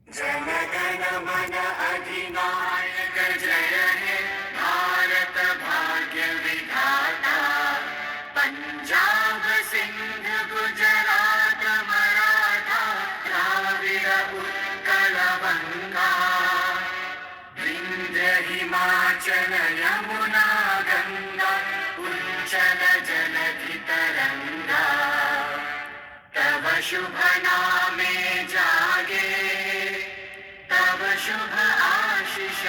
जनगण मन अधिनायक जय हे भारत भाग्य विधाता। पंजाब सिंध गुजरात मराठा द्राविड़ उत्कल बंगा। विंध्य हिमाचल यमुना गंगा उच्चल जलधि तरंगा। तव शुभ नामे जागे, तव शुभ आशीष